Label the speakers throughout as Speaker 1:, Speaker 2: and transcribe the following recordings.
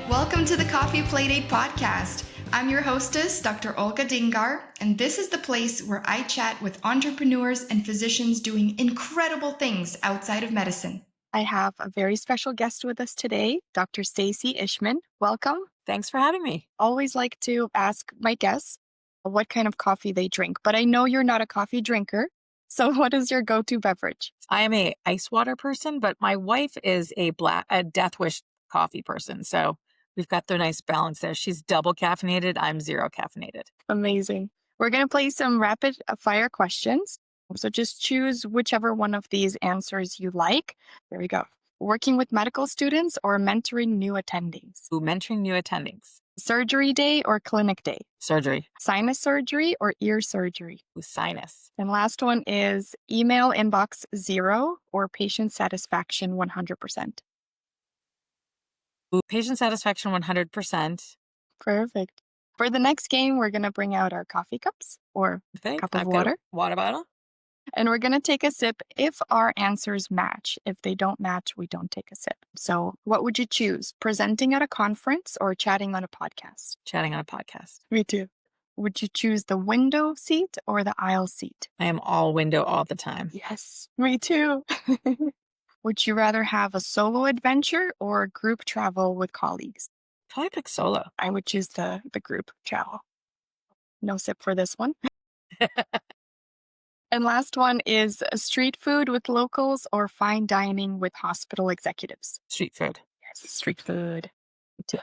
Speaker 1: Welcome to the Coffee Playdate podcast. I'm your hostess, Dr. Olga Deengar, and this is the place where I chat with entrepreneurs and physicians doing incredible things outside of medicine. I have a very special guest with us today, Dr. Stacey Ishman. Welcome.
Speaker 2: Thanks for having me.
Speaker 1: Always like to ask my guests what kind of coffee they drink, but I know you're not a coffee drinker. So what is your go-to beverage?
Speaker 2: I am a ice water person, but my wife is a Death Wish coffee person. So we've got the nice balance there. She's double caffeinated. I'm zero caffeinated.
Speaker 1: Amazing. We're going to play some rapid fire questions. So just choose whichever one of these answers you like. There we go. Working with medical students or mentoring new attendings?
Speaker 2: Ooh, mentoring new attendings.
Speaker 1: Surgery day or clinic day?
Speaker 2: Surgery.
Speaker 1: Sinus surgery or ear surgery?
Speaker 2: Ooh, sinus.
Speaker 1: And last one is email inbox 0 or patient satisfaction 100%.
Speaker 2: Ooh, patient satisfaction 100%.
Speaker 1: Perfect. For the next game, we're going to bring out our coffee cups or cup of water.
Speaker 2: Water bottle.
Speaker 1: And we're going to take a sip if our answers match. If they don't match, we don't take a sip. So what would you choose? Presenting at a conference or chatting on a podcast?
Speaker 2: Chatting on a podcast.
Speaker 1: Me too. Would you choose the window seat or the aisle seat?
Speaker 2: I am all window all the time.
Speaker 1: Yes, me too. Would you rather have a solo adventure or group travel with colleagues?
Speaker 2: Probably pick solo.
Speaker 1: I would choose the group travel. No sip for this one. And last one is street food with locals or fine dining with hospital executives?
Speaker 2: Street food.
Speaker 1: Yes, street food. Me too.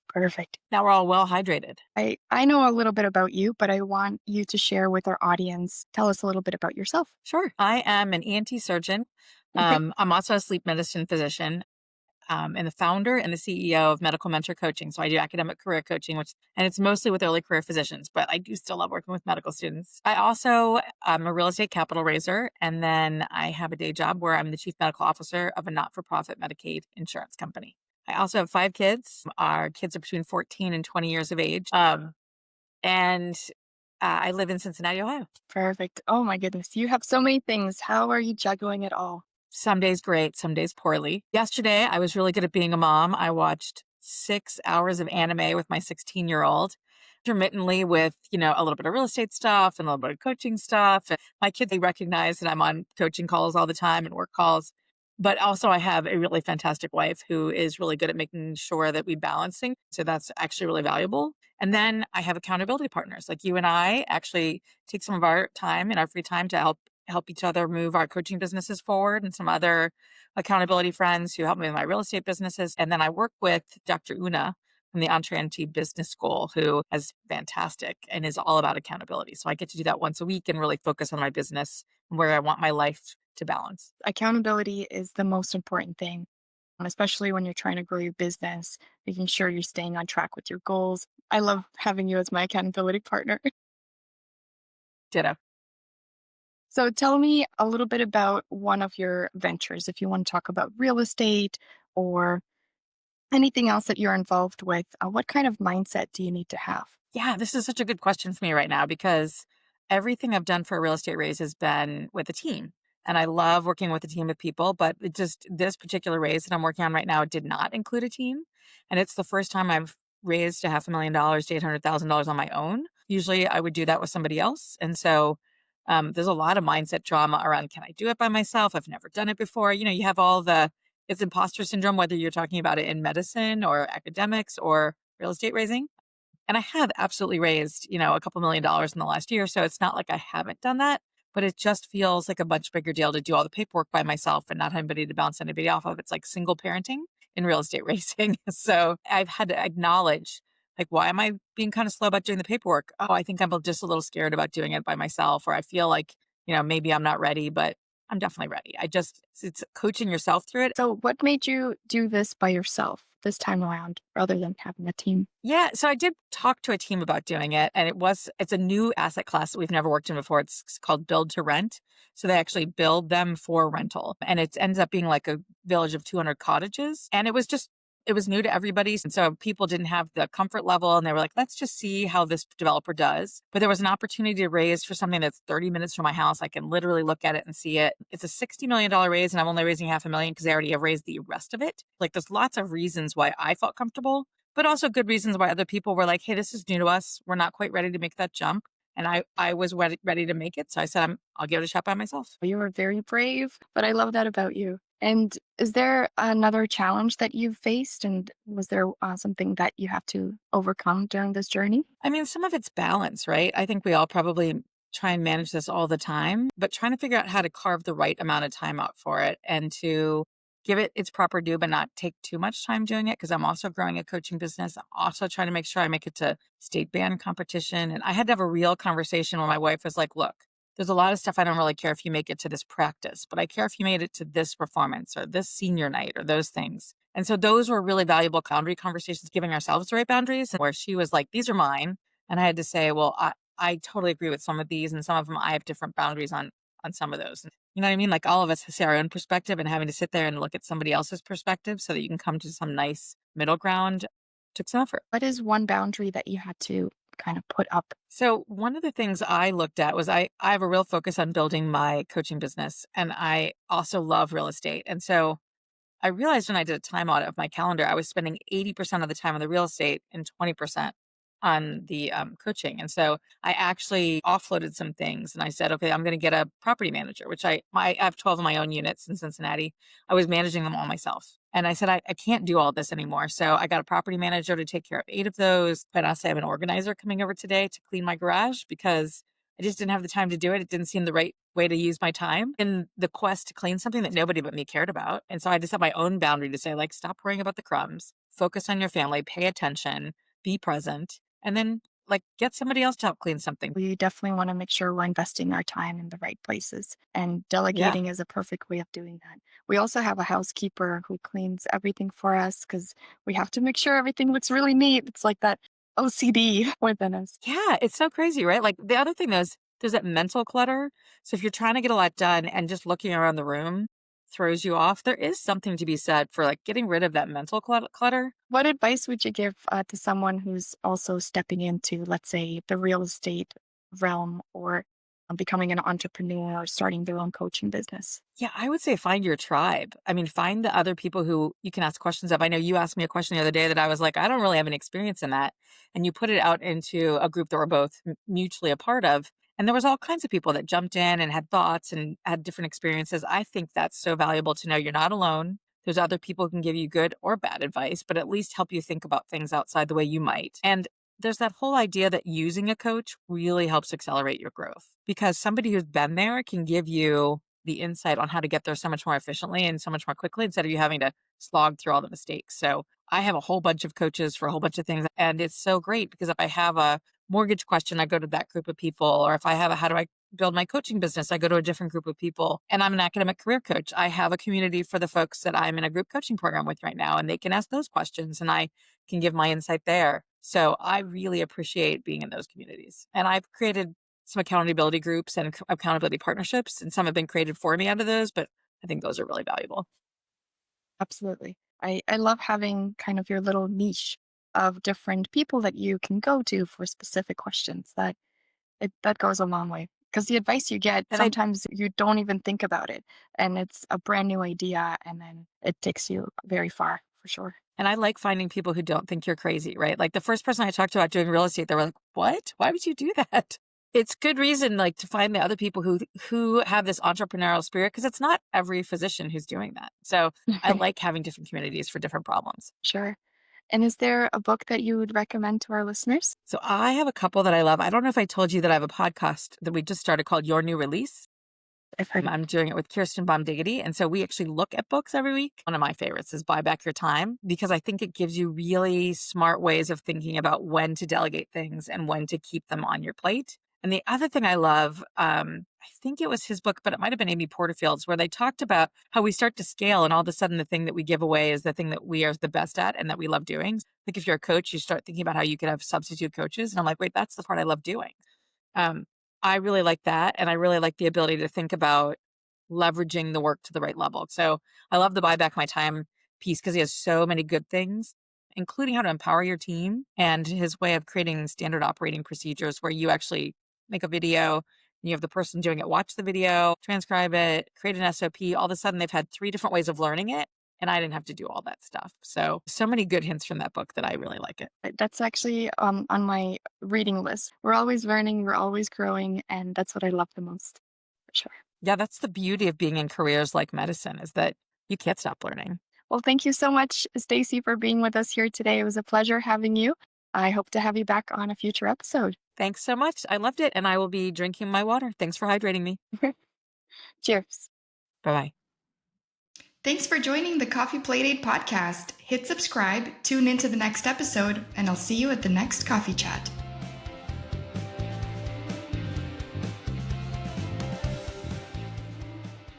Speaker 1: Perfect.
Speaker 2: Now we're all well hydrated.
Speaker 1: I know a little bit about you, but I want you to share with our audience. Tell us a little bit about yourself.
Speaker 2: Sure. I am an ENT surgeon. I'm also a sleep medicine physician. And the founder and the CEO of Medical Mentor Coaching. So I do academic career coaching, and it's mostly with early career physicians, but I do still love working with medical students. I also am a real estate capital raiser, and then I have a day job where I'm the chief medical officer of a not-for-profit Medicaid insurance company. I also have 5 kids. Our kids are between 14 and 20 years of age. And I live in Cincinnati, Ohio.
Speaker 1: Perfect. Oh my goodness. You have so many things. How are you juggling it all?
Speaker 2: Some days great, some days poorly. Yesterday, I was really good at being a mom. I watched 6 hours of anime with my 16-year-old, intermittently with, a little bit of real estate stuff and a little bit of coaching stuff. And my kids, they recognize that I'm on coaching calls all the time and work calls. But also I have a really fantastic wife who is really good at making sure that we balance things. So that's actually really valuable. And then I have accountability partners. Like you and I actually take some of our time in our free time to help each other move our coaching businesses forward, and some other accountability friends who help me with my real estate businesses. And then I work with Dr. Una from the ENT Business School, who is fantastic and is all about accountability. So I get to do that once a week and really focus on my business and where I want my life to balance.
Speaker 1: Accountability is the most important thing, especially when you're trying to grow your business, making sure you're staying on track with your goals. I love having you as my accountability partner.
Speaker 2: Ditto.
Speaker 1: So tell me a little bit about one of your ventures, if you want to talk about real estate or anything else that you're involved with. What kind of mindset do you need to have?
Speaker 2: Yeah, this is such a good question for me right now because everything I've done for a real estate raise has been with a team. And I love working with a team of people, but this particular raise that I'm working on right now did not include a team. And it's the first time I've raised $500,000 to $800,000 on my own. Usually I would do that with somebody else. And so there's a lot of mindset drama around, can I do it by myself? I've never done it before. You have it's imposter syndrome, whether you're talking about it in medicine or academics or real estate raising. And I have absolutely raised, a couple $1 million in the last year. So it's not like I haven't done that, but it just feels like a much bigger deal to do all the paperwork by myself and not have anybody to bounce anybody off of. It's like single parenting in real estate raising. So I've had to acknowledge, like, why am I being kind of slow about doing the paperwork? Oh, I think I'm just a little scared about doing it by myself, or I feel like, maybe I'm not ready, but I'm definitely ready. It's coaching yourself through it.
Speaker 1: So what made you do this by yourself this time around rather than having a team?
Speaker 2: Yeah. So I did talk to a team about doing it, and it's a new asset class that we've never worked in before. It's called build to rent. So they actually build them for rental, and it ends up being like a village of 200 cottages. And it was just It was new to everybody. And so people didn't have the comfort level and they were like, let's just see how this developer does. But there was an opportunity to raise for something that's 30 minutes from my house. I can literally look at it and see it. It's a $60 million raise and I'm only raising half a million because I already have raised the rest of it. Like there's lots of reasons why I felt comfortable, but also good reasons why other people were like, hey, this is new to us. We're not quite ready to make that jump. And I was ready to make it. So I said, I'll give it a shot by myself.
Speaker 3: You were very brave, but I love that about you. And is there another challenge that you've faced? And was there something that you have to overcome during this journey?
Speaker 2: I mean, some of it's balance, right? I think we all probably try and manage this all the time, but trying to figure out how to carve the right amount of time out for it and to give it its proper due, but not take too much time doing it. Cause I'm also growing a coaching business. I'm also trying to make sure I make it to state band competition. And I had to have a real conversation where my wife was like, look, there's a lot of stuff I don't really care if you make it to this practice, but I care if you made it to this performance or this senior night or those things. And so those were really valuable boundary conversations, giving ourselves the right boundaries, where she was like, these are mine. And I had to say, well, I totally agree with some of these and some of them I have different boundaries on some of those. You know what I mean? Like all of us see our own perspective and having to sit there and look at somebody else's perspective so that you can come to some nice middle ground took some effort.
Speaker 3: What is one boundary that you had to kind of put up?
Speaker 2: So one of the things I looked at was I have a real focus on building my coaching business and I also love real estate. And so I realized when I did a time audit of my calendar, I was spending 80% of the time on the real estate and 20% on the coaching. And so I actually offloaded some things and I said, okay, I'm going to get a property manager, which I have 12 of my own units in Cincinnati. I was managing them all myself. And I said, I can't do all this anymore. So I got a property manager to take care of 8 of those. But I also have an organizer coming over today to clean my garage because I just didn't have the time to do it. It didn't seem the right way to use my time in the quest to clean something that nobody but me cared about. And so I just had my own boundary to say, like, stop worrying about the crumbs, focus on your family, pay attention, be present, and then like get somebody else to help clean something.
Speaker 3: We definitely want to make sure we're investing our time in the right places, and
Speaker 2: Yeah.
Speaker 3: delegating is a perfect way of doing that. We also have a housekeeper who cleans everything for us because we have to make sure everything looks really neat. It's like that OCD within us.
Speaker 2: Yeah. It's so crazy, right? Like the other thing is there's that mental clutter. So if you're trying to get a lot done and just looking around the room throws you off, there is something to be said for like getting rid of that mental clutter.
Speaker 3: What advice would you give to someone who's also stepping into, let's say, the real estate realm, or becoming an entrepreneur or starting their own coaching business?
Speaker 2: Yeah, I would say find your tribe. I mean, find the other people who you can ask questions of. I know you asked me a question the other day that I was like, I don't really have any experience in that. And you put it out into a group that we're both mutually a part of. And there was all kinds of people that jumped in and had thoughts and had different experiences. I think that's so valuable to know you're not alone. There's other people who can give you good or bad advice, but at least help you think about things outside the way you might. And there's that whole idea that using a coach really helps accelerate your growth because somebody who's been there can give you the insight on how to get there so much more efficiently and so much more quickly instead of you having to slog through all the mistakes. So I have a whole bunch of coaches for a whole bunch of things. And it's so great because if I have a mortgage question, I go to that group of people. Or if I have a how do I build my coaching business, I go to a different group of people. And I'm an academic career coach. I have a community for the folks that I'm in a group coaching program with right now, and they can ask those questions and I can give my insight there. So I really appreciate being in those communities. And I've created some accountability groups and accountability partnerships, and some have been created for me out of those, but I think those are really valuable.
Speaker 3: Absolutely. I love having kind of your little niche of different people that you can go to for specific questions. That goes a long way. Because the advice you get,
Speaker 2: And I
Speaker 3: sometimes you don't even think about it. And it's a brand new idea, and then it takes you very far for sure.
Speaker 2: and I like finding people who don't think you're crazy, right? Like the first person I talked to about doing real estate, they were like, "What? Why would you do that?" It's good reason like to find the other people who have this entrepreneurial spirit because it's not every physician who's doing that. So I like having different communities for different problems.
Speaker 3: Sure. And is there a book that you would recommend to our listeners?
Speaker 2: So I have a couple that I love. I don't know if I told you that I have a podcast that we just started called Your New Release.
Speaker 3: I've heard
Speaker 2: I'm doing it with Kirsten Baum-Diggity. And so we actually look at books every week. One of my favorites is Buy Back Your Time because I think it gives you really smart ways of thinking about when to delegate things and when to keep them on your plate. And the other thing I love, I think it was his book, but it might have been Amy Porterfield's, where they talked about how we start to scale and all of a sudden the thing that we give away is the thing that we are the best at and that we love doing. Like if you're a coach, you start thinking about how you could have substitute coaches. And I'm like, wait, that's the part I love doing. Um, I really like that. And I really like the ability to think about leveraging the work to the right level. So I love the Buy Back My Time piece because he has so many good things, including how to empower your team and his way of creating standard operating procedures where you actually make a video and you have the person doing it, watch the video, transcribe it, create an SOP. All of a sudden, they've had 3 different ways of learning it. And I didn't have to do all that stuff. So many good hints from that book that I really like it.
Speaker 3: That's actually on my reading list. We're always learning, we're always growing, and that's what I love the most, for sure.
Speaker 2: Yeah, that's the beauty of being in careers like medicine is that you can't stop learning.
Speaker 3: Well, thank you so much, Stacey, for being with us here today. It was a pleasure having you. I hope to have you back on a future episode.
Speaker 2: Thanks so much. I loved it. And I will be drinking my water. Thanks for hydrating me.
Speaker 3: Cheers.
Speaker 2: Bye-bye.
Speaker 1: Thanks for joining the Coffee Playdate podcast. Hit subscribe, tune into the next episode, and I'll see you at the next coffee chat.